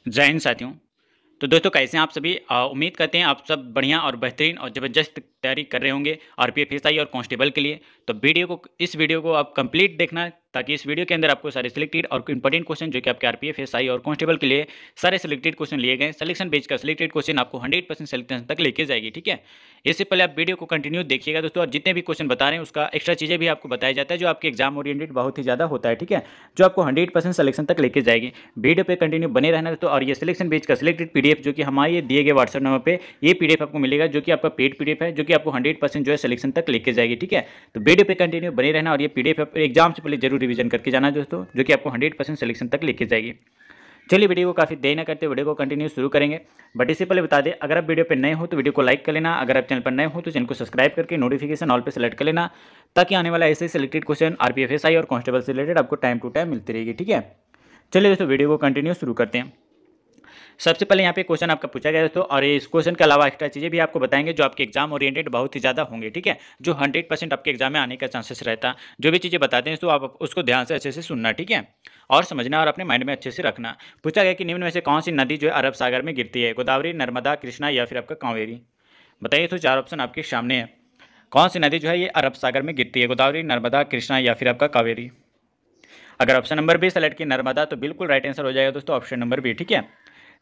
जय हिंद साथियों। तो दोस्तों कैसे हैं आप सभी। उम्मीद करते हैं आप सब बढ़िया और बेहतरीन और ज़बरदस्त तैयारी कर रहे होंगे आरपीएफ एसआई और कांस्टेबल के लिए। तो इस वीडियो को आप कंप्लीट देखना, ताकि इस वीडियो के अंदर आपको सारे सिलेक्टेड और इंपॉर्टेंट क्वेश्चन जो कि आपके आरपीएफ एसआई और कांस्टेबल के लिए सारे सिलेक्टेड क्वेश्चन लिए गए, सिलेक्शन बेच का सिलेक्टेड क्वेश्चन आपको 100% सिलेक्शन तक लेके जाएगी। ठीक है, इससे पहले आप वीडियो को कंटिन्यू देखिएगा दोस्तों, और जितने भी क्वेश्चन बता रहे हैं उसका एक्स्ट्रा चीज़ें भी आपको बताया जाता है जो आपके एग्जाम ओरिएंटेड बहुत ही ज़्यादा होता है। ठीक है, जो आपको 100% सिलेक्शन तक लेके जाएगी। वीडियो पे कंटिन्यू बने रहना दोस्तों। और ये सिलेक्शन बेच का सिलेक्टेड पीडीएफ जो कि हमारे दिए गए व्हाट्सएप नंबर पे ये पीडीएफ आपको मिलेगा, जो कि आपका पेड पीडीएफ है, जो कि आपको 100% जो है सिलेक्शन तक लेके जाएगी। ठीक है, तो वीडियो पे कंटिन्यू बने रहना, और ये पीडीएफ एग्जाम से पहले जरूर रिवीजन करके जाना दोस्तों, जो कि आपको 100% सिलेक्शन तक लेके जाएगी। चलिए वीडियो को काफ़ी देर न करते वीडियो को कंटिन्यू शुरू करेंगे। बट इससे पहले बता दें, अगर आप वीडियो पर नए हो तो वीडियो को लाइक कर लेना, अगर आप चैनल पर नए हो तो चैनल को सब्सक्राइब करके नोटिफिकेशन ऑल पे सेलेक्ट कर लेना, ताकि आने वाला ऐसे सिलेक्टेड क्वेश्चन आरपीएफ एसआई और कांस्टेबल से रिलेटेड आपको टाइम टू टाइम मिलती रहेगी। ठीक है, चलिए दोस्तों वीडियो को कंटिन्यू शुरू करते हैं। सबसे पहले यहाँ पे क्वेश्चन आपका पूछा गया दोस्तों, और इस क्वेश्चन के अलावा एक्स्ट्रा चीज़ें भी आपको बताएंगे जो आपके एग्जाम ओरिएंटेड बहुत ही ज़्यादा होंगे। ठीक है, जो 100% आपके एग्जाम में आने का चांसेस रहता है। जो भी चीज़ें बताते हैं तो आप उसको ध्यान से अच्छे से सुनना, ठीक है, और समझना और अपने माइंड में अच्छे से रखना। पूछा गया कि निम्न में से कौन सी नदी जो है अरब सागर में गिरती है, गोदावरी, नर्मदा, कृष्णा या फिर आपका कावेरी। बताइए, तो चार ऑप्शन आपके सामने है। कौन सी नदी जो है ये अरब सागर में गिरती है, गोदावरी, नर्मदा, कृष्णा या फिर आपका कावेरी। अगर ऑप्शन नंबर बी सेलेक्ट की नर्मदा, तो बिल्कुल राइट आंसर हो जाएगा दोस्तों ऑप्शन नंबर बी। ठीक है,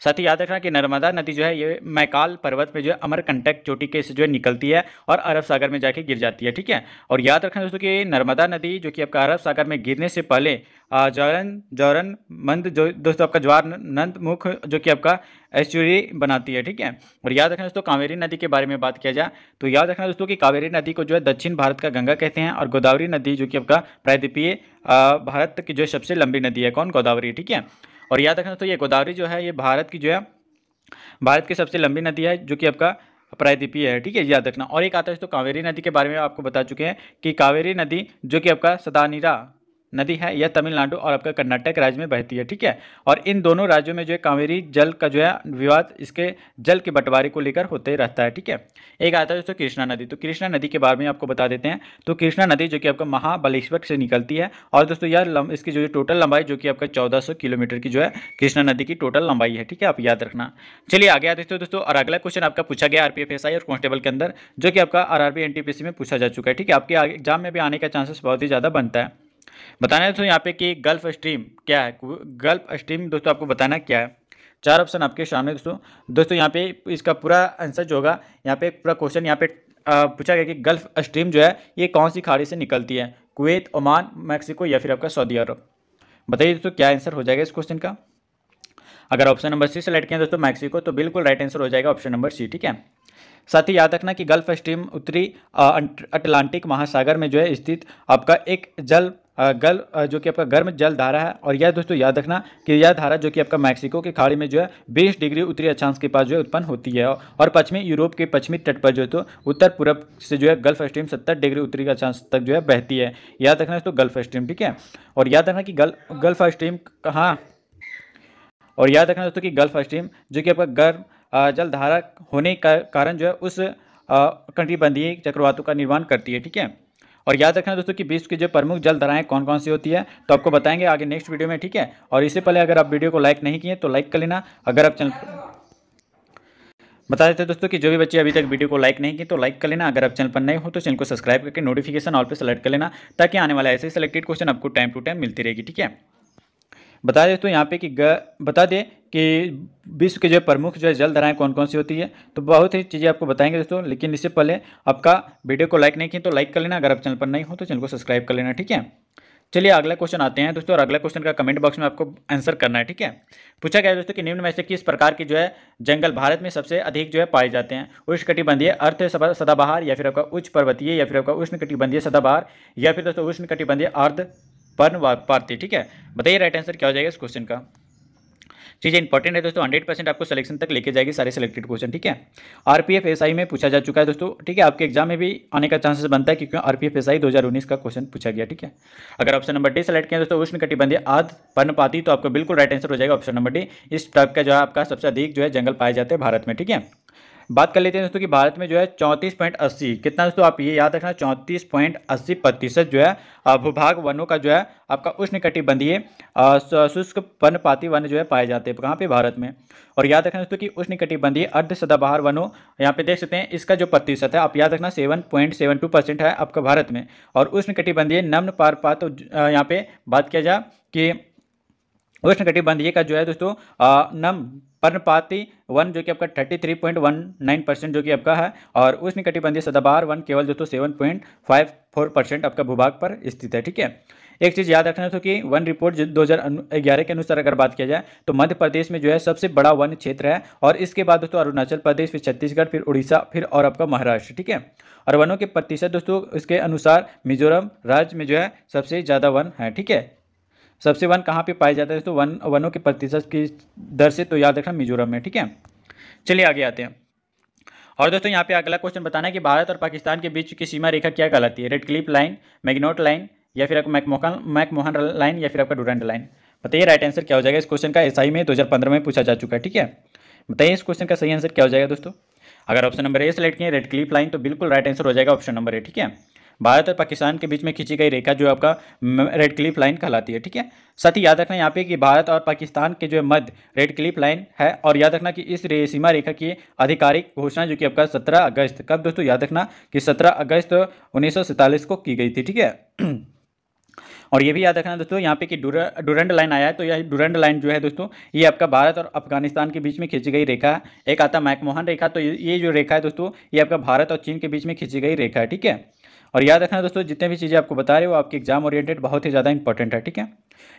साथ ही याद रखना कि नर्मदा नदी जो है ये मैकाल पर्वत पे जो है अमरकंटक चोटी के से जो है निकलती है और अरब सागर में जाके गिर जाती है। ठीक है, और याद रखना दोस्तों कि नर्मदा नदी जो कि आपका अरब सागर में गिरने से पहले जौरन जौरन मंद जो दोस्तों आपका ज्वार नंद मुख जो कि आपका एस्चुरी बनाती है। ठीक है, और याद रखना दोस्तों कावेरी नदी के बारे में बात किया जाए तो याद रखना दोस्तों कि कावेरी नदी को जो है दक्षिण भारत का गंगा कहते हैं, और गोदावरी नदी जो कि आपका प्रायद्वीपीय भारत की जो है सबसे लंबी नदी है, कौन, गोदावरी। ठीक है, और याद रखना दोस्तों ये गोदावरी जो है ये भारत की जो है भारत की सबसे लंबी नदी है, जो कि आपका प्रायद्वीपीय है। ठीक है, याद रखना। और एक आता है तो कावेरी नदी के बारे में आपको बता चुके हैं कि कावेरी नदी जो कि आपका सदानीरा नदी है, यह तमिलनाडु और आपका कर्नाटक राज्य में बहती है। ठीक है, और इन दोनों राज्यों में जो है कावेरी जल का जो है विवाद इसके जल के बंटवारे को लेकर होते रहता है। ठीक है, एक आता है दोस्तों कृष्णा नदी। तो कृष्णा नदी के बारे में आपको बता देते हैं। तो कृष्णा नदी जो कि आपका महाबलेश्वर से निकलती है, और दोस्तों यह इसकी जो टोटल लंबाई जो कि आपका 1400 किलोमीटर की जो है कृष्णा नदी की टोटल लंबाई है। ठीक है, आप याद रखना। चलिए आगे आते हैं दोस्तों, और अगला क्वेश्चन आपका पूछा गया आरपीएफ एसआई और कांस्टेबल के अंदर, जो कि आपका आरआरबी एनटीपीसी में पूछा जा चुका है। ठीक है, आपके एग्जाम में भी आने का चांसेस बहुत ही ज़्यादा बनता है। बताना है दोस्तों यहाँ पे कि गल्फ स्ट्रीम क्या है। गल्फ स्ट्रीम दोस्तों आपको बताना क्या है। चार ऑप्शन आपके सामने दोस्तों यहाँ पे इसका पूरा आंसर जो होगा, यहाँ पे पूरा क्वेश्चन यहाँ पे पूछा गया कि गल्फ स्ट्रीम जो है ये कौन सी खाड़ी से निकलती है, कुवैत, ओमान, मैक्सिको या फिर आपका सऊदी अरब। बताइए दोस्तों क्या आंसर हो जाएगा इस क्वेश्चन का। अगर ऑप्शन नंबर सी सेलेक्ट किया दोस्तों मैक्सिको, तो बिल्कुल राइट आंसर हो जाएगा ऑप्शन नंबर सी। ठीक है, साथ ही याद रखना कि गल्फ स्ट्रीम उत्तरी अटलांटिक महासागर में जो है स्थित आपका एक जो कि आपका गर्म जल धारा है। और यह दोस्तों याद रखना कि यह धारा जो कि आपका मैक्सिको की खाड़ी में जो है 20 डिग्री उत्तरी अक्षांश के पास जो है उत्पन्न होती है, और पश्चिमी यूरोप के पश्चिमी तट पर जो है तो उत्तर पूर्व से जो है गल्फ स्ट्रीम 70 डिग्री उत्तरी अक्षांश तक जो है बहती है। याद रखना दोस्तों गल्फ स्ट्रीम। ठीक है, और याद रखना कि गल्फ स्ट्रीम कहाँ, और याद रखना दोस्तों कि गल्फ स्ट्रीम जो कि आपका गर्म जल धारा होने का कारण जो है उस कटिबंधीय चक्रवातों का निर्माण करती है। ठीक है, और याद रखना दोस्तों कि विश्व की जो प्रमुख जल धाराएं कौन कौन सी होती है, तो आपको बताएंगे आगे नेक्स्ट वीडियो में। ठीक है, और इससे पहले अगर आप वीडियो को लाइक नहीं किए तो लाइक कर लेना। अगर आप चैनल बता देते हैं दोस्तों कि जो भी बच्चे अभी तक वीडियो को लाइक नहीं किए तो लाइक कर लेना। अगर आप चैनल पर नए हो तो चैनल को सब्सक्राइब करके नोटिफिकेशन ऑल पे सेलेक्ट कर लेना, ताकि आने वाला ऐसे सिलेक्टेड क्वेश्चन आपको टाइम टू टाइम मिलती रहेगी। ठीक है, बता दें तो यहाँ पे कि बता दें कि विश्व के जो प्रमुख जो है जल धाराएं कौन कौन सी होती है, तो बहुत ही चीज़ें आपको बताएंगे दोस्तों। लेकिन इससे पहले आपका वीडियो को लाइक नहीं किया तो लाइक कर लेना, अगर आप चैनल पर नहीं हो तो चैनल को सब्सक्राइब कर लेना। ठीक है, चलिए अगला क्वेश्चन आते हैं दोस्तों, और अगला क्वेश्चन का कमेंट बॉक्स में आपको आंसर करना है। ठीक है, पूछा गया है दोस्तों कि निम्न में से किस प्रकार की जो है जंगल भारत में सबसे अधिक जो है पाए जाते हैं, उष्णकटिबंधीय अर्ध सदाबहार या फिर आपका उच्च पर्वतीय या फिर आपका उष्णकटिबंधीय सदाबहार या फिर दोस्तों उष्णकटिबंधीय अर्ध पर्णपाती। ठीक है, बताइए राइट आंसर क्या हो जाएगा इस क्वेश्चन का। चीज़ें इंपॉर्टेंट है दोस्तों, 100% आपको सिलेक्शन तक लेके जाएगी सारे सिलेक्टेड क्वेश्चन। ठीक है, आरपीएफ एसआई में पूछा जा चुका है दोस्तों। ठीक है, आपके एग्जाम में भी आने का चांसेस बनता है, क्योंकि आरपीएफ एसआई 2019 का क्वेश्चन पूछा गया। ठीक है, अगर ऑप्शन नंबर डी सेलेक्ट किया दोस्तों उष्णकटिबंधीय अर्ध पर्णपाती, तो आपको बिल्कुल राइट आंसर हो जाएगा ऑप्शन नंबर डी। इस टाइप का जो है आपका सबसे अधिक जो है जंगल पाए जाते हैं भारत में। ठीक है, बात कर लेते हैं दोस्तों कि भारत में जो है 34.80 कितना दोस्तों, आप ये याद रखना 34.80% जो है भूभाग वनों का जो है आपका उष्णकटिबंधीय शुष्क पर्णपाती वन जो है पाए जाते हैं कहाँ पे, भारत में। और याद रखना दोस्तों कि उष्णकटिबंधीय अर्ध सदाबहार वनों, यहाँ पे देख सकते हैं इसका जो प्रतिशत है आप याद रखना 7.72% है आपका भारत में। और उष्णकटिबंधीय नम्न पारपात यहाँ पे बात किया जाए कि उष्णकटिबंधीय का जो है दोस्तों नम पर्णपाती वन जो कि आपका 33.19% जो कि आपका है, और उष्णकटिबंधीय सदाबहार वन केवल दोस्तों 7.54% आपका भूभाग पर स्थित है। ठीक है, एक चीज़ याद रखना तो कि वन रिपोर्ट 2011 के अनुसार अगर बात किया जाए तो मध्य प्रदेश में जो है सबसे बड़ा वन क्षेत्र है, और इसके बाद दोस्तों अरुणाचल प्रदेश, फिर छत्तीसगढ़, फिर उड़ीसा, फिर और आपका महाराष्ट्र। ठीक है, और वनों के प्रतिशत दोस्तों इसके अनुसार मिजोरम राज्य में जो है सबसे ज़्यादा वन है। ठीक है, सबसे वन कहाँ पे पाए जाते हैं दोस्तों वनों के प्रतिशत की दर से, तो याद रखना मिजोरम में। ठीक है, चलिए आगे आते हैं। और दोस्तों यहाँ पे अगला क्वेश्चन बताना है कि भारत और पाकिस्तान के बीच की सीमा रेखा क्या कहलाती है, रेड क्लिफ लाइन, मैग्नोट लाइन, या फिर आपका मैकमोहन लाइन, या फिर आपका डुरंड लाइन। बताइए राइट आंसर क्या हो जाएगा। इस क्वेश्चन का एसआई में 2015 में पूछा जा चुका है। ठीक है, बताइए इस क्वेश्चन का सही आंसर क्या हो जाएगा दोस्तों। अगर ऑप्शन नंबर ए सेलेक्ट किए रेड क्लिफ लाइन तो बिल्कुल राइट आंसर हो जाएगा ऑप्शन नंबर ए। ठीक है, भारत और पाकिस्तान के बीच में खींची गई रेखा जो आपका रेड क्लिफ लाइन कहलाती है। ठीक है, साथ ही याद रखना यहाँ पे कि भारत और पाकिस्तान के जो है मध्य रेड क्लिफ लाइन है, और याद रखना कि इस सीमा रेखा की आधिकारिक घोषणा जो कि आपका 17 अगस्त, कब दोस्तों, याद रखना कि 17 अगस्त 1947 को की गई थी। ठीक है, और ये भी याद रखना दोस्तों यहाँ पे कि डुरंड लाइन आया है, तो यह डुरंड लाइन जो है दोस्तों ये आपका भारत और अफगानिस्तान के बीच में खींची गई रेखा है। एक आता मैकमोहन रेखा, तो ये जो रेखा है दोस्तों ये आपका भारत और चीन के बीच में खींची गई रेखा है। ठीक है, और याद रखना दोस्तों जितने भी चीज़ें आपको बता रहे हो आपके एग्जाम ओरिएंटेड बहुत ही ज़्यादा इंपॉर्टेंट है। ठीक है,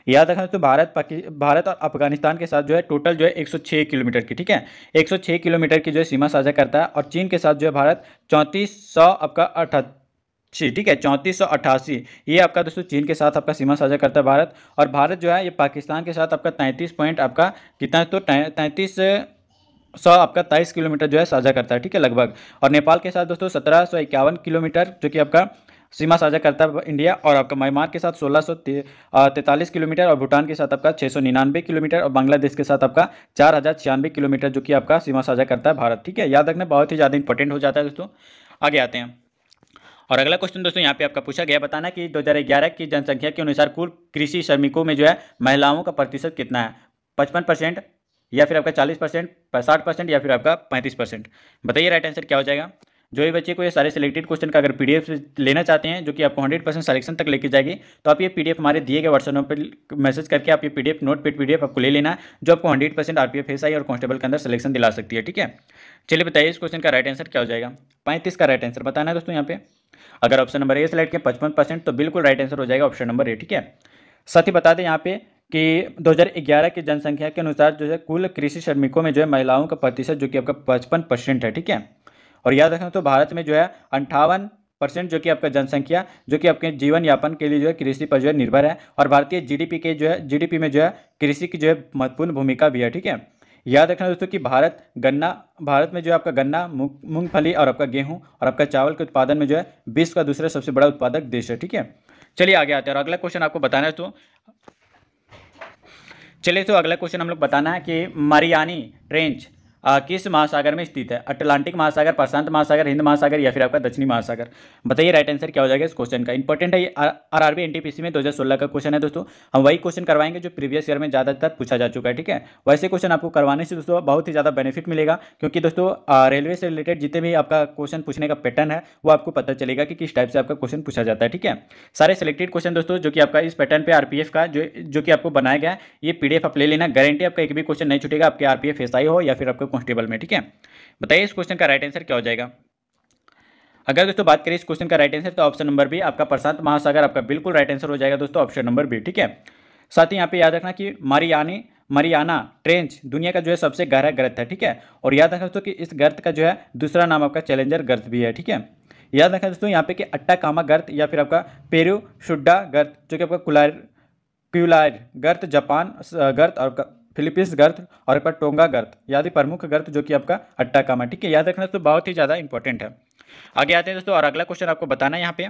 याद रखना दोस्तों भारत और अफगानिस्तान के साथ जो है टोटल जो है 106 किलोमीटर की, ठीक है, 106 किलोमीटर की जो है सीमा साझा करता है, और चीन के साथ जो है भारत 3400 आपका 88, ठीक है, 3488 ये आपका दोस्तों चीन के साथ आपका सीमा साझा करता है भारत। और भारत जो है ये पाकिस्तान के साथ आपका 33 पॉइंट आपका कितना तो 3300 आपका 23 किलोमीटर जो है साझा करता है। ठीक है, लगभग। और नेपाल के साथ दोस्तों 1751 किलोमीटर जो कि आपका सीमा साझा करता है इंडिया, और आपका म्यांमार के साथ 1643 किलोमीटर, और भूटान के साथ आपका 699 किलोमीटर, और बांग्लादेश के साथ आपका 4096 किलोमीटर जो कि आपका सीमा साझा करता है भारत। ठीक है, याद रखना बहुत ही ज़्यादा इंपॉर्टेंट हो जाता है दोस्तों। आगे आते हैं, और अगला क्वेश्चन दोस्तों यहाँ पे आपका पूछा गया, बताना कि 2011 की जनसंख्या के अनुसार कुल कृषि श्रमिकों में जो है महिलाओं का प्रतिशत कितना है, 55%, या फिर आपका 40%, 60%, या फिर आपका 35%। बताइए राइट आंसर क्या हो जाएगा। जो भी बच्चे को ये सारे सिलेक्टेड क्वेश्चन का अगर पीडीएफ लेना चाहते हैं जो कि आपको 100% सिलेक्शन तक लेके जाएगी, तो आप ये पीडीएफ हमारे दिए गए व्हाट्सएप पर मैसेज करके आप ये पीडीएफ नोटपैड पीडीएफ आपको ले लेना, जो आपको 100% आरपीएफ एसआई और कांस्टेबल के अंदर सिलेक्शन दिला सकती है। ठीक है, चलिए बताइए इस क्वेश्चन का राइट आंसर क्या हो जाएगा। 35 का राइट आंसर बताना है दोस्तों यहाँ पे। अगर ऑप्शन नंबर ए सेलेक्ट किया 55% तो बिल्कुल राइट आंसर हो जाएगा ऑप्शन नंबर ए। ठीक है, साथ ही बता दें यहाँ पे कि 2011 की जनसंख्या के अनुसार जो है कुल कृषि श्रमिकों में जो है महिलाओं का प्रतिशत जो कि आपका 55% है। ठीक है, और याद रखना तो भारत में जो है 58% जो कि आपका जनसंख्या जो कि आपके जीवन यापन के लिए जो है कृषि पर जो है निर्भर है, और भारतीय जीडीपी में जो है कृषि की जो है महत्वपूर्ण भूमिका भी है। ठीक है, याद रखना दोस्तों कि भारत में जो आपका गन्ना, मूंगफली, और आपका गेहूं और आपका चावल के उत्पादन में जो है विश्व का दूसरा सबसे बड़ा उत्पादक देश है। ठीक है, चलिए आगे आते हैं, और अगला क्वेश्चन आपको बताना है तो अगला क्वेश्चन हम लोग बताना है कि मारियानी ट्रेंच किस महासागर में स्थित है, अटलांटिक महासागर, प्रशांत महासागर, हिंद महासागर, या फिर आपका दक्षिणी महासागर। बताइए राइट आंसर क्या हो जाएगा इस क्वेश्चन का। इंपॉर्टेंट है, ये आरआरबी एनटीपीसी में 2016 का क्वेश्चन है दोस्तों। हम वही क्वेश्चन करवाएंगे जो प्रीवियस ईयर में ज़्यादातर पूछा जा चुका है। ठीक है, वैसे क्वेश्चन आपको करवाने से दोस्तों बहुत ही ज़्यादा बेनिफिट मिलेगा, क्योंकि दोस्तों रेलवे से रिलेटेड जितने भी आपका क्वेश्चन पूछने का पैटर्न है वो आपको पता चलेगा कि किस टाइप से आपका क्वेश्चन पूछा जाता है। ठीक है, सारे सिलेक्टेड क्वेश्चन दोस्तों जो कि आपका इस पैटर्न पे आरपीएफ का जो कि आपको बनाया गया है, ये पीडीएफ आप ले लेना, गारंटी आपका एक भी क्वेश्चन नहीं छूटेगा, आपके आरपीएफ एसआई हो या फिर आपके कांस्टेबल में। ठीक है, बताइए इस क्वेश्चन का राइट आंसर क्या हो जाएगा। अगर दोस्तों बात करें इस क्वेश्चन का राइट आंसर तो ऑप्शन नंबर बी आपका प्रशांत महासागर आपका बिल्कुल राइट आंसर हो जाएगा दोस्तों, ऑप्शन नंबर बी। ठीक है, साथ ही यहाँ पे याद रखना कि मारियाना ट्रेंच दुनिया का जो है सबसे गहरा गर्त है। ठीक है, और याद रखना दोस्तों कि इस गर्त का जो है दूसरा नाम आपका चैलेंजर गर्त भी है। ठीक है, याद रखना दोस्तों यहाँ पे कि अट्टाकामा गर्त या फिर आपका पेरू शुड्डा गर्त जो कि आपका क्यूलार गर्त, जापान गर्त, और फिलीपींस गर्त, और आपका टोंगा गर्त, यानी प्रमुख गर्त जो कि आपका अट्टाकामा। ठीक है, याद रखना तो बहुत ही ज़्यादा इंपॉर्टेंट है। आगे आते हैं दोस्तों, और अगला क्वेश्चन आपको बताना है यहाँ पे।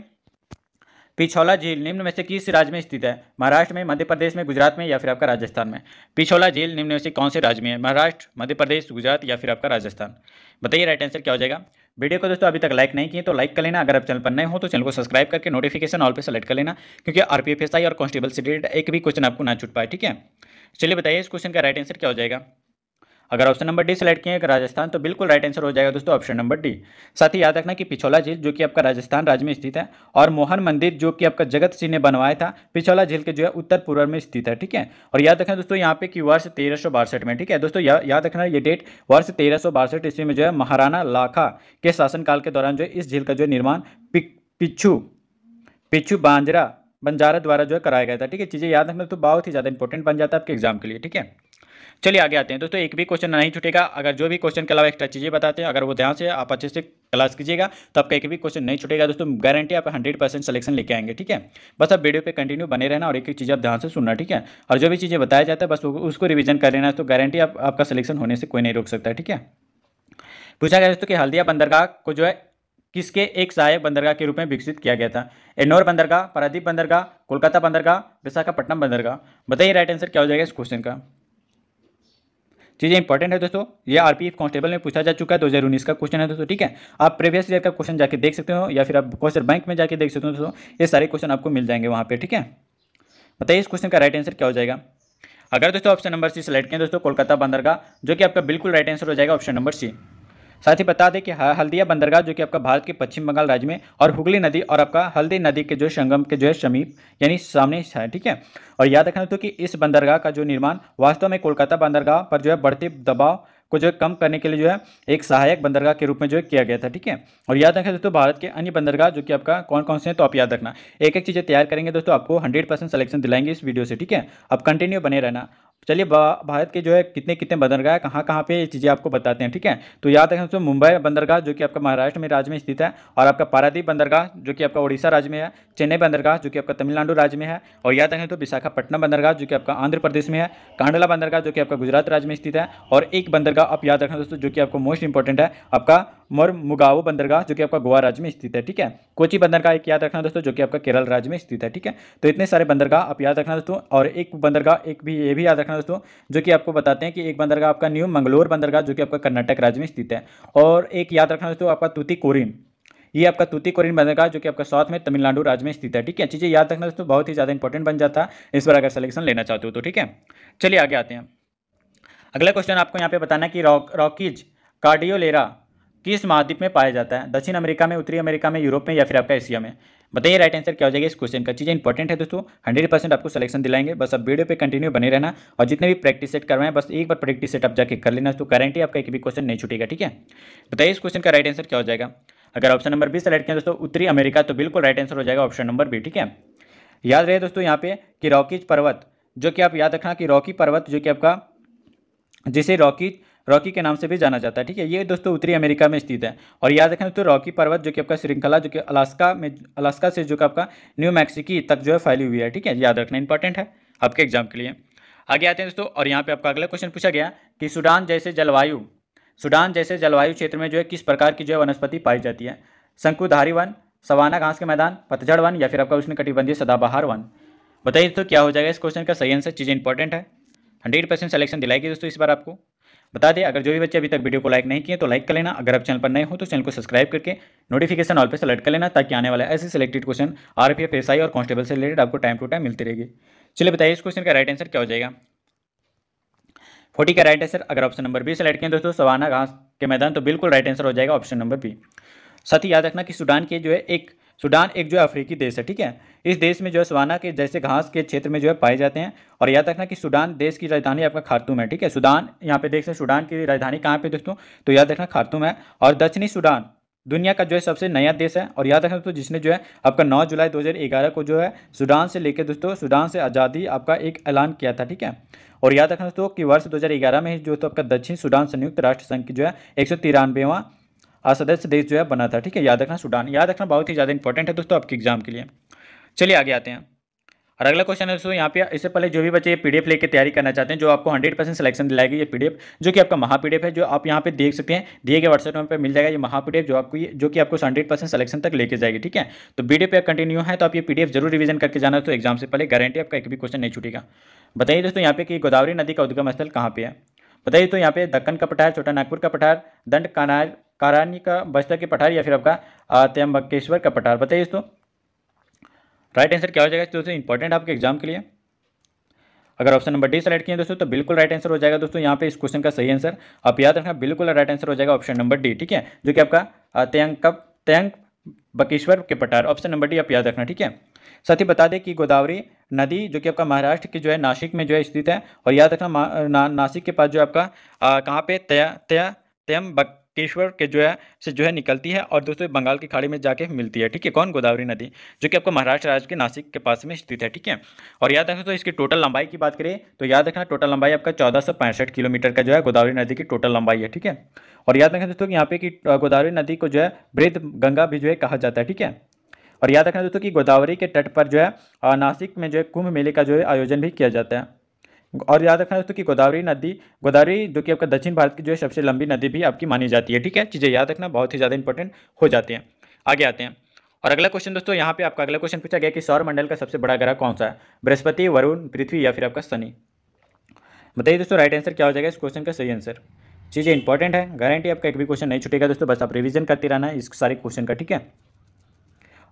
पिछौला झील निम्न में से किस राज्य में स्थित है? महाराष्ट्र में, मध्य प्रदेश में, गुजरात में या फिर आपका राजस्थान में? पिछौला झील निम्न में से कौन से राज्य में है? महाराष्ट्र, मध्य प्रदेश, गुजरात या फिर आपका राजस्थान? बताइए राइट आंसर क्या हो जाएगा। वीडियो को दोस्तों अभी तक लाइक नहीं किए तो लाइक कर लेना। अगर आप चैनल पर नए हो तो चैनल को सब्सक्राइब करके नोटिफिकेशन ऑल पे सेलेक्ट कर लेना, क्योंकि आरपीएफ एसआई और कांस्टेबल से रिलेटेड एक भी क्वेश्चन आपको ना छूट पाए। ठीक है, चलिए बताइए इस क्वेश्चन का राइट आंसर क्या हो जाएगा। अगर ऑप्शन नंबर डी सेलेक्ट किए राजस्थान तो बिल्कुल राइट आंसर हो जाएगा दोस्तों ऑप्शन नंबर डी। साथ ही याद रखना कि पिछौला झील जो कि आपका राजस्थान राज्य में स्थित है, और मोहन मंदिर जो कि आपका जगत सिंह ने बनवाया था पिछौला झील के जो है उत्तर पूर्व में स्थित है। ठीक है, और याद रखना दोस्तों यहाँ पे कि वर्ष 1362 में। ठीक है दोस्तों, याद रखना ये डेट वर्ष 1362 ईस्वी में जो है महाराणा लाखा के शासनकाल के दौरान जो है इस झील का जो निर्माण पिच्छू बंजारा द्वारा जो है कराया गया था। ठीक है, चीज़ें याद रखना तो बहुत ही ज़्यादा इंपॉर्टेंट बन जाता है आपके एग्जाम के लिए। ठीक है, चलिए आगे आते हैं दोस्तों। एक भी क्वेश्चन नहीं छूटेगा। अगर जो भी क्वेश्चन के अलावा एक्स्ट्रा चीज़ें बताते हैं, अगर वो ध्यान से आप अच्छे से क्लास कीजिएगा तो आपका एक भी क्वेश्चन नहीं छूटेगा दोस्तों। गारंटी आप 100% सिलेक्शन लेके आएंगे। ठीक है, बस आप वीडियो पे कंटिन्यू बने रहना और एक एक चीज़ आप ध्यान से सुनना। ठीक है, और जो भी चीज़ें बताया जाता है बस उसको रिवीजन कर लेना, तो गारंटी आपका सिलेक्शन होने से कोई नहीं रोक सकता है। ठीक है, पूछा गया दोस्तों कि हल्दिया बंदरगाह को जो है किसके एक सहायक बंदरगाह के रूप में विकसित किया गया था? एन्नोर बंदरगाह, पारादीप बंदरगाह, कोलकाता बंदरगाह, विशाखापट्टनम बंदरगाह? बताइए राइट आंसर क्या हो जाएगा इस क्वेश्चन का। चीज़ें इंपॉर्टेंट है दोस्तों, ये आरपीएफ कांस्टेबल में पूछा जा चुका है, 2019 का क्वेश्चन है दोस्तों। ठीक है, आप प्रीवियस ईयर का क्वेश्चन जाके देख सकते हो या फिर आप क्वेश्चन बैंक में जाके देख सकते हो दोस्तों, ये सारे क्वेश्चन आपको मिल जाएंगे वहाँ पे। ठीक है, बताइए इस क्वेश्चन का राइट आंसर क्या हो जाएगा। अगर दोस्तों ऑप्शन नंबर सी सेलेक्ट करें दोस्तों कोलकाता बंदरगाह, जो कि आपका बिल्कुल राइट आंसर हो जाएगा ऑप्शन नंबर सी। साथ ही बता दें कि हल्दिया बंदरगाह जो कि आपका भारत के पश्चिम बंगाल राज्य में और हुगली नदी और आपका हल्दी नदी के जो संगम के जो है समीप यानी सामने है। ठीक है, और याद रखना तो कि इस बंदरगाह का जो निर्माण वास्तव में कोलकाता बंदरगाह पर जो है बढ़ते दबाव को जो है कम करने के लिए जो है एक सहायक बंदरगाह के रूप में जो है किया गया था। ठीक है, और याद रखें दोस्तों भारत के अन्य बंदरगाह जो कि आपका कौन कौन से हैं तो आप याद रखना, एक एक चीज़ें तैयार करेंगे दोस्तों, आपको 100% सिलेक्शन दिलाएंगे इस वीडियो से। ठीक है, आप कंटिन्यू बने रहना। चलिए भारत के जो है कितने कितने बंदरगाह कहाँ कहाँ पे ये चीज़ें आपको बताते हैं। ठीक है, तो याद रखें दोस्तों मुंबई बंदरगाह जो कि आपका महाराष्ट्र में राज्य में स्थित है, और आपका पारादीप बंदरगाह जो कि आपका उड़ीसा राज्य में है, चेन्नई बंदरगाह जो कि आपका तमिलनाडु राज्य में है, और याद रखें तो विशाखापट्टनम बंदरगाह जो कि आपका आंध्र प्रदेश में है, कांडला बंदरगाह जो कि आपका गुजरात राज्य में स्थित है, और एक बंदरगाह आप याद रखना दोस्तों जो कि आपको मोस्ट इंपॉर्टेंट है आपका मुगाओ बंदरगाह जो कि आपका गोवा राज्य में स्थित है। ठीक है, कोची बंदरगाह एक याद रखना दोस्तों जो कि आपका केरल राज्य में स्थित है। ठीक है, तो इतने सारे बंदरगाह आप याद रखना दोस्तों, और एक बंदरगाह एक भी ये भी याद रखना दोस्तों जो कि आपको बताते हैं कि एक बंदरगाह आपका न्यू मंगलोर बंदरगाह जो कि आपका कर्नाटक राज्य में स्थित है, और एक याद रखना दोस्तों आपका तूतीकोरिन, ये आपका तूतीकोरिन बंदरगाह जो कि आपका साउथ में तमिलनाडु राज्य में स्थित है। ठीक है, चीज़ें याद रखना दोस्तों बहुत ही ज़्यादा इंपॉर्टेंट बन जाता है इस बार अगर सिलेक्शन लेना चाहते हो तो। ठीक है, चलिए आगे आते हैं। अगला क्वेश्चन आपको यहाँ पे बताना है कि रॉकीज कार्डियोलेरा किस महाद्वीप में पाया जाता है? दक्षिण अमेरिका में, उत्तरी अमेरिका में, यूरोप में या फिर आपका एशिया में? बताइए राइट आंसर क्या हो जाएगा इस क्वेश्चन का। चीज़ें इंपॉर्टेंट है दोस्तों, 100% आपको सिलेक्शन दिलाएंगे, बस आप वीडियो पे कंटिन्यू बने रहना, और जितने भी प्रैक्टिस सेट करवाएं बस एक बार प्रैक्टिस सेट आप जाके कर लेना, तो गारंटी आपका एक भी क्वेश्चन नहीं छूटेगा। ठीक है, बताइए इस क्वेश्चन का राइट आंसर क्या हो जाएगा। अगर ऑप्शन नंबर बी सेलेक्ट किया दोस्तों उत्तरी अमेरिका, तो बिल्कुल राइट आंसर हो जाएगा ऑप्शन नंबर बी। ठीक है, याद रहे दोस्तों यहाँ पे कि रॉकीज पर्वत जो कि आप याद रखना कि रॉकी पर्वत जो कि आपका जिसे रॉकी के नाम से भी जाना जाता है। ठीक है, ये दोस्तों उत्तरी अमेरिका में स्थित है, और याद रखना तो रॉकी पर्वत जो कि आपका श्रृंखला जो कि अलास्का से जो कि आपका न्यू मैक्सिको तक जो है फैली हुई है। ठीक है, याद रखना इंपॉर्टेंट है आपके एग्जाम के लिए। आगे आते हैं दोस्तों, और यहाँ पे आपका अगला क्वेश्चन पूछा गया कि सूडान जैसे जलवायु क्षेत्र में जो है किस प्रकार की जो है वनस्पति पाई जाती है? शंकुधारी वन, सवाना घास के मैदान, पतझड़ वन या फिर आपका उष्णकटिबंधीय सदाबहार वन? बताइए तो क्या हो जाएगा इस क्वेश्चन का सही आंसर। चीज़ें इंपॉर्टेंट है, 100% सिलेक्शन दिलाएगी दोस्तों इस बार आपको। बता दें अगर जो भी बच्चे अभी तक वीडियो को लाइक नहीं किए तो लाइक कर लेना, अगर आप चैनल पर नए हो तो चैनल को सब्सक्राइब करके नोटिफिकेशन ऑल पे सेलेक्ट कर लेना, ताकि आने वाले ऐसे सिलेक्टेड क्वेश्चन आरपीएफ एसआई और कांस्टेबल से रिलेटेड आपको टाइम टू टाइम मिलती रहेगी। चलिए बताइए इस क्वेश्चन का राइट आंसर क्या हो जाएगा। 40 का राइट आंसर अगर ऑप्शन नंबर बी सेलेक्ट किया दोस्तों सवाना घास के मैदान, तो बिल्कुल राइट आंसर हो जाएगा ऑप्शन नंबर बी। साथ ही याद रखना कि सूडान एक जो है अफ्रीकी देश है। ठीक है, इस देश में जो है सवाना के जैसे घास के क्षेत्र में जो है पाए जाते हैं, और याद रखना कि सूडान देश की राजधानी आपका खार्तूम है। ठीक है, सूडान यहाँ पे देख सकते हैं सूडान की राजधानी कहाँ पे दोस्तों, तो याद रखना खार्तूम है, और दक्षिणी सूडान दुनिया का जो है सबसे नया देश है, और याद रखना दोस्तों जिसने जो है आपका 9 जुलाई 2011 को जो है सूडान से लेकर दोस्तों सूडान से आज़ादी आपका एक ऐलान किया था। ठीक है, और याद रखना दोस्तों कि वर्ष 2011 में ही जो तो आपका दक्षिण सूडान संयुक्त राष्ट्र संघ की जो है 193वां सदस्य देश जो है बना था। ठीक है, याद रखना सूडान, याद रखना बहुत ही ज़्यादा इंपॉर्टेंट है दोस्तों आपके एग्जाम के लिए। चलिए आगे आते हैं। और अगला क्वेश्चन है दोस्तों यहाँ पे, इससे पहले जो भी बच्चे ये पीडीएफ लेके तैयारी करना चाहते हैं, जो आपको 100% सिलेक्शन दिलाएगी ये पीडीएफ, जो कि आपका महा पीडीएफ है, जो आप यहाँ पे देख सकते हैं दिए गए व्हाट्सएप नंबर पर मिल जाएगा ये महा पीडीएफ, जो कि आपको 100% सिलेक्शन तक लेके जाएगी। ठीक है, तो वीडियो पे कंटिन्यू है तो आप ये पीडीएफ जरूर रिवीजन करके जाना, तो एग्जाम से पहले गारंटी आपका एक भी क्वेश्चन नहीं छूटेगा। बताइए दोस्तों यहाँ पे कि गोदावरी नदी का उद्गम स्थल कहाँ पे है। बताइए तो यहाँ पे दक्कन का पठार, छोटा नागपुर का पठार, दंड कारानी का बस्तर के पठार, या फिर आपका त्र्यंबकेश्वर का पठार। बताइए दोस्तों राइट आंसर क्या हो जाएगा दोस्तों, इंपॉर्टेंट आपके एग्जाम के लिए। अगर ऑप्शन नंबर डी सेलेक्ट किए दोस्तों तो बिल्कुल राइट आंसर हो जाएगा दोस्तों। यहाँ पे इस क्वेश्चन का सही आंसर आप याद रखना, बिल्कुल राइट आंसर हो जाएगा ऑप्शन नंबर डी। ठीक है, जो कि आपका त्र्यंबकेश्वर के पठार, ऑप्शन नंबर डी आप याद रखना। ठीक है, साथ ही बता दें कि गोदावरी नदी जो कि आपका महाराष्ट्र की जो है नासिक में जो है स्थित है, और याद रखना नासिक के पास जो आपका कहाँ पे त्र्यंबकेश्वर के जो है से जो है निकलती है, और दोस्तों बंगाल की खाड़ी में जाके मिलती है। ठीक है, कौन, गोदावरी नदी, जो कि आपका महाराष्ट्र राज्य के नासिक के पास में स्थित है। ठीक है, और याद रखना तो इसकी टोटल लंबाई की बात करें तो याद रखना टोटल लंबाई आपका 1465 किलोमीटर का जो है गोदावरी नदी की टोटल लंबाई है। ठीक है, और याद रखना दोस्तों कि यहाँ पे कि गोदावरी नदी को जो है बृहद गंगा भी जो है कहा जाता है। ठीक है, और याद रखना दोस्तों कि गोदावरी के तट पर जो है नासिक में जो है कुंभ मेले का जो है आयोजन भी किया जाता है। और याद रखना दोस्तों कि गोदावरी जो कि आपका दक्षिण भारत की जो है सबसे लंबी नदी भी आपकी मानी जाती है। ठीक है, चीज़ें याद रखना बहुत ही ज़्यादा इंपॉर्टेंट हो जाती हैं। आगे आते हैं, और अगला क्वेश्चन दोस्तों यहाँ पे आपका अगला क्वेश्चन पूछा गया कि सौर मंडल का सबसे बड़ा ग्रह कौन सा है, बृहस्पति, वरुण, पृथ्वी, या फिर आपका शनि। बताइए दोस्तों राइट आंसर क्या हो जाएगा इस क्वेश्चन का सही आंसर। चीज़ें इंपॉर्टेंट है, गारंटी आपका एक भी क्वेश्चन नहीं छूटेगा दोस्तों, बस आप रिवीजन करते रहना है इस सारे क्वेश्चन का। ठीक है,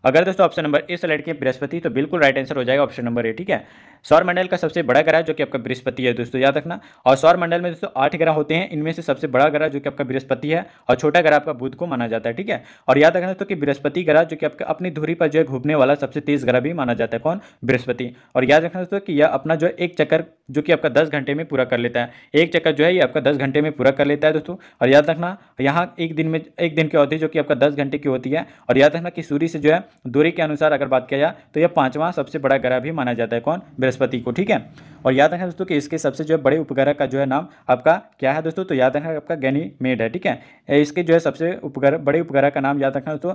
अगर दोस्तों ऑप्शन नंबर ए सेलेक्ट किए बृहस्पति तो बिल्कुल राइट आंसर हो जाएगा ऑप्शन नंबर ए। ठीक है, सौर मंडल का सबसे बड़ा ग्रह जो कि आपका बृहस्पति है दोस्तों, याद रखना। और सौर मंडल में दोस्तों 8 ग्रह होते हैं, इनमें से सबसे बड़ा ग्रह जो कि आपका बृहस्पति है, और छोटा ग्रह आपका बुध को माना जाता है। ठीक है, और याद रखना दोस्तों कि बृहस्पति ग्रह जो कि आपका अपनी धुरी पर जो है घूमने वाला सबसे तेज ग्रह भी माना जाता है, कौन, बृहस्पति। और याद रखना दोस्तों कि यह अपना जो है एक चक्कर जो कि आपका 10 घंटे में पूरा कर लेता है, एक चक्कर जो है ये आपका 10 घंटे में पूरा कर लेता है दोस्तों। और याद रखना यहाँ एक दिन की अवधि जो कि आपका 10 घंटे की होती है। और याद रखना कि सूर्य से जो है दूरी के अनुसार अगर बात किया जाए तो यह 5वां सबसे बड़ा ग्रह भी माना जाता है, कौन, बृहस्पति को। ठीक है, और याद रखना दोस्तों कि इसके सबसे जो है बड़े उपग्रह का जो है नाम आपका क्या है दोस्तों, तो याद रखना आपका गैनीमेड है। ठीक है, इसके जो है सबसे बड़े उपग्रह का नाम याद रखना दोस्तों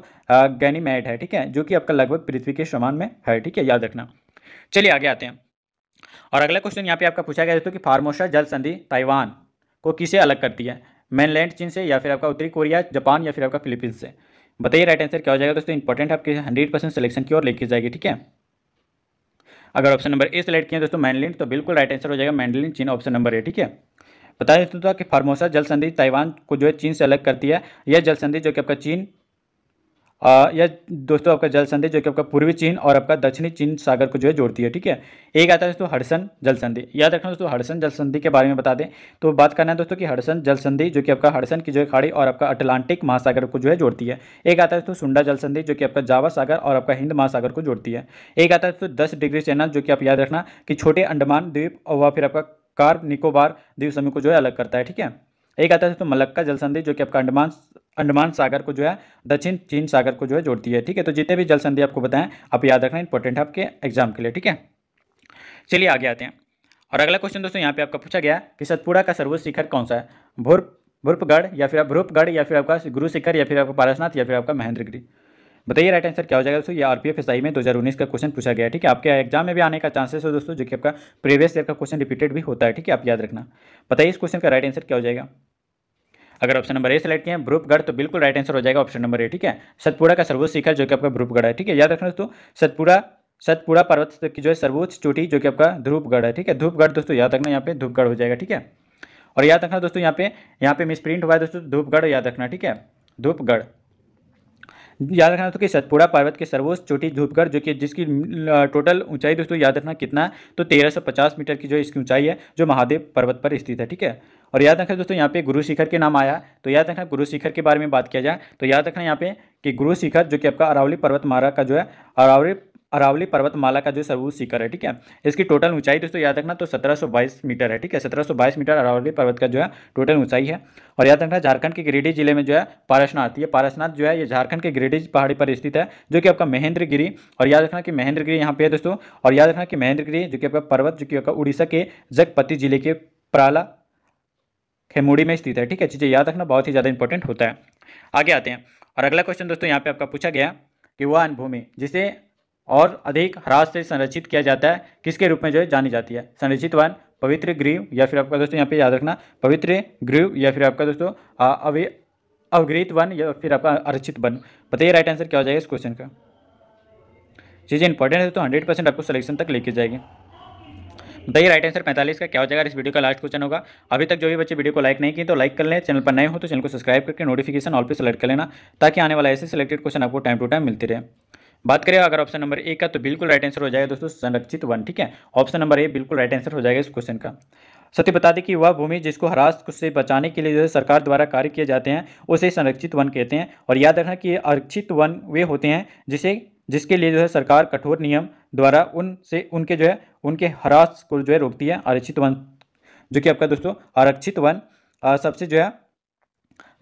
गैनीमेड है। ठीक है, जो कि आपका लगभग पृथ्वी के समान में है। ठीक है, याद रखना। चलिए आगे आते हैं, और अगला क्वेश्चन यहाँ पे आपका पूछा गया दोस्तों कि फार्मोसा जल संधि ताइवान को किसे अलग करती है, मेनलैंड चीन से, या फिर आपका उत्तरी कोरिया, जापान, या फिर आपका फिलीपींस से। बताइए राइट आंसर क्या हो जाएगा दोस्तों, इंपॉर्टेंट आपके 100% सिलेक्शन की ओर लेके जाएगी। ठीक है, अगर ऑप्शन नंबर ए सेलेक्ट किए दोस्तों मैनलैंड तो बिल्कुल राइट आंसर हो जाएगा मैनलैंड चीन, ऑप्शन नंबर ए। ठीक है, बता दें दोस्तों कि फार्मोसा जल संधि ताइवान को जो है चीन से अलग करती है। यह जल संधि जो कि आपका चीन यह दोस्तों आपका जल संधि जो कि आपका पूर्वी चीन और आपका दक्षिणी चीन सागर को जो है जोड़ती है। ठीक है, एक आता है दोस्तों हडसन जल संधि, याद रखना दोस्तों हडसन जल संधि के बारे में बता दें तो बात करना है दोस्तों कि हडसन जल संधि जो कि आपका हडसन की जो है खाड़ी और आपका अटलांटिक महासागर को जो है जोड़ती है। एक आता है दोस्तों सुंडा जल संधि जो कि आपका जावा सागर और आपका हिंद महासागर को जोड़ती है। एक आता है दोस्तों 10 डिग्री चैनल जो कि आप याद रखना कि छोटे अंडमान द्वीप और फिर आपका कार निकोबार द्वीप समूह को जो है अलग करता है। ठीक है, एक आता है दोस्तों मलक्का जल संधि जो कि आपका अंडमान सागर को जो है दक्षिण चीन सागर को जो है जोड़ती है। ठीक है, तो जितने भी जल संधि आपको बताएं आप याद रखना, इंपॉर्टेंट है आपके एग्जाम के लिए। ठीक है, चलिए आगे आते हैं, और अगला क्वेश्चन दोस्तों यहाँ पे आपका पूछा गया कि सतपुड़ा का सर्वोच्च शिखर कौन सा है, भूरपगढ़, या फिर भूरपगढ़, या फिर आपका गुरु शिखर, या फिर आपका पारसनाथ, या फिर आपका महेंद्रगिरी। बताइए राइट आंसर क्या हो जाएगा दोस्तों। ये आरपीएफ एसआई में 2019 का क्वेश्चन पूछा गया है। ठीक है, आपके एग्जाम में भी आने का चांसेस है दोस्तों, जो कि आपका प्रीवियस ईयर का क्वेश्चन रिपीटेड भी होता है। ठीक है, आप याद रखना। बताइए इस क्वेश्चन का राइट आंसर क्या हो जाएगा। अगर ऑप्शन नंबर ए सेलेक्ट किए भूरपगढ़ तो बिल्कुल राइट आंसर हो जाएगा ऑप्शन नंबर ए। ठीक है, सतपुड़ा का सर्वोच्च शिखर जो कि आपका भूरपगढ़ है। ठीक है, याद रखना दोस्तों सतपुड़ा पर्वत की जो है सर्वोच्च चोटी जो कि आपका ध्रुवगढ़ है। ठीक है, ध्रुवगढ़ दोस्तों याद रखना, यहाँ पे ध्रुवगढ़ हो जाएगा। ठीक है, और याद रखना दोस्तों यहाँ पे मिसप्रिंट हुआ है दोस्तों, ध्रुवगढ़ याद रखना। ठीक है, ध्रुवगढ़ याद रखना दोस्तों कि सतपुड़ा पर्वत के सर्वोच्च चोटी ध्रुवगढ़ जो कि जिसकी टोटल ऊंचाई दोस्तों याद रखना कितना है तो 1350 मीटर की जो इसकी ऊंचाई है, जो महादेव पर्वत पर स्थित है। ठीक है, और याद रखना दोस्तों यहाँ पे गुरु शिखर के नाम आया, तो याद रखना गुरु शिखर के बारे में बात किया जाए तो याद रखना यहाँ पे कि गुरु शिखर जो कि आपका अरावली पर्वतमाला का जो है अरावली पर्वतमाला का जो सर्वोच्च शिखर है। ठीक है, इसकी टोटल ऊंचाई दोस्तों याद रखना तो 1722 मीटर है। ठीक है, 1722 मीटर अरावली पर्वत का जो है टोटल ऊंचाई है। और याद रखना झारखंड के गिरिडीह जिले में जो है पारसनाथ, ये पारसनाथ जो है ये झारखंड के गिरिडीह पहाड़ी पर स्थित है, जो कि आपका महेंद्रगिरी, और याद रखना कि महेंद्रगिरी यहाँ पे है दोस्तों। और याद रखना कि महेंद्रगिरी जो कि आपका पर्वत जो कि आपका उड़ीसा के जगपति जिले के प्राला खेमुड़ी में स्थित है। ठीक है, चीज़ें याद रखना बहुत ही ज़्यादा इंपॉर्टेंट होता है। आगे आते हैं, और अगला क्वेश्चन दोस्तों यहाँ पे आपका पूछा गया कि वह भूमि जिसे और अधिक ह्रास से संरक्षित किया जाता है किसके रूप में जो है जानी जाती है? संरक्षित वन, पवित्र ग्रीव, या फिर आपका दोस्तों यहाँ पे याद रखना पवित्र ग्रीव, या फिर आपका दोस्तों अवगृहित वन, या फिर आपका आरक्षित वन। बताइए राइट आंसर क्या हो जाएगा इस क्वेश्चन का। चीज़ें इंपॉर्टेंट है तो 100% आपको सिलेक्शन तक लेके जाएगी। बताइए राइट आंसर 45 का क्या हो जाएगा। इस वीडियो का लास्ट क्वेश्चन होगा। अभी तक जो भी बच्चे वीडियो को लाइक नहीं किए तो लाइक कर लें, चैनल पर नए हो तो चैनल को सब्सक्राइब करके नोटिफिकेशन ऑल पे सेलेक्ट कर लेना, ताकि आने वाला ऐसे सिलेक्टेड क्वेश्चन आपको टाइम टू टाइम मिलते रहे। बात करें अगर ऑप्शन नंबर ए का, तो बिल्कुल राइट आंसर हो जाएगा दोस्तों संरक्षित वन। ठीक है, ऑप्शन नंबर ए बिल्कुल राइट आंसर हो जाएगा इस क्वेश्चन का। सत्य बता दें कि वह भूमि जिसको ह्रास से बचाने के लिए जो है सरकार द्वारा कार्य किए जाते हैं उसे संरक्षित वन कहते हैं। और याद रखना कि आरक्षित वन वे होते हैं जिसके लिए जो है सरकार कठोर नियम द्वारा उनसे उनके जो है उनके ह्रास को जो है रोकती है। आरक्षित वन जो कि आपका दोस्तों आरक्षित वन सबसे जो है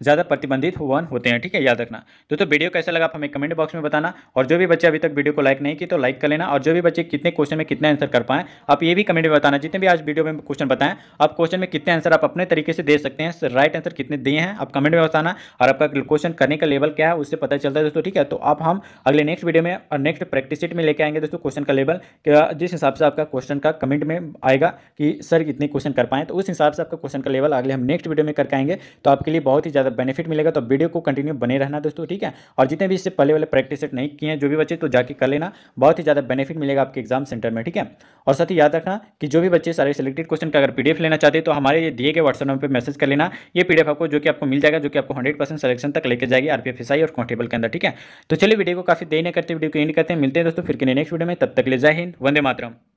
ज़्यादा प्रतिबंधित वन होते हैं। ठीक है, याद रखना। दोस्तों वीडियो कैसा लगा आप हमें कमेंट बॉक्स में बताना, और जो भी बच्चे अभी तक वीडियो को लाइक नहीं किए तो लाइक कर लेना, और जो भी बच्चे कितने क्वेश्चन में कितने आंसर कर पाएँ आप ये भी कमेंट में बताना। जितने भी आज वीडियो में क्वेश्चन बताएं आप क्वेश्चन में कितने आंसर आप अपने तरीके से दे सकते हैं, राइट आंसर कितने दिए हैं आप कमेंट में बताना, और आपका क्वेश्चन करने का लेवल क्या है उससे पता चलता है दोस्तों। ठीक है, तो आप हम अगले नेक्स्ट वीडियो में और नेक्स्ट प्रैक्टिस शीट में लेके आएंगे दोस्तों क्वेश्चन का लेवल, जिस हिसाब से आपका क्वेश्चन का कमेंट में आएगा कि सर कितने क्वेश्चन कर पाएँ, तो उस हिसाब से आपका क्वेश्चन का लेवल अगले हम नेक्स्ट वीडियो में करके आएंगे, तो आपके लिए बहुत ही ज़्यादा बेनिफिट मिलेगा। तो वीडियो को कंटिन्यू बने रहना दोस्तों। ठीक है, और जितने भी इससे पहले वाले प्रैक्टिस सेट नहीं किए हैं जो भी बच्चे, तो जाके कर लेना, बहुत ही ज़्यादा बेनिफिट मिलेगा आपके एग्जाम सेंटर में। ठीक है, और साथ ही याद रखना कि जो भी बच्चे सारे सिलेक्टेड क्वेश्चन का अगर पीडीएफ लेना चाहते हैं तो हमारे दिए गए व्हाट्सएप नंबर पर मैसेज कर लेना। ये पीडीएफ आपको जो कि आपको मिल जाएगा, जो कि आपको 100% सिलेक्शन तक लेके जाएगी आरपीएफ एसआई और कांस्टेबल के अंदर। ठीक है, तो चलिए वीडियो को काफी देर नहीं करते, वीडियो को एंड करते हैं। मिलते हैं दोस्तों फिर के नेक्स्ट वीडियो में, तब तक ले जय हिंद, वंदे मातरम।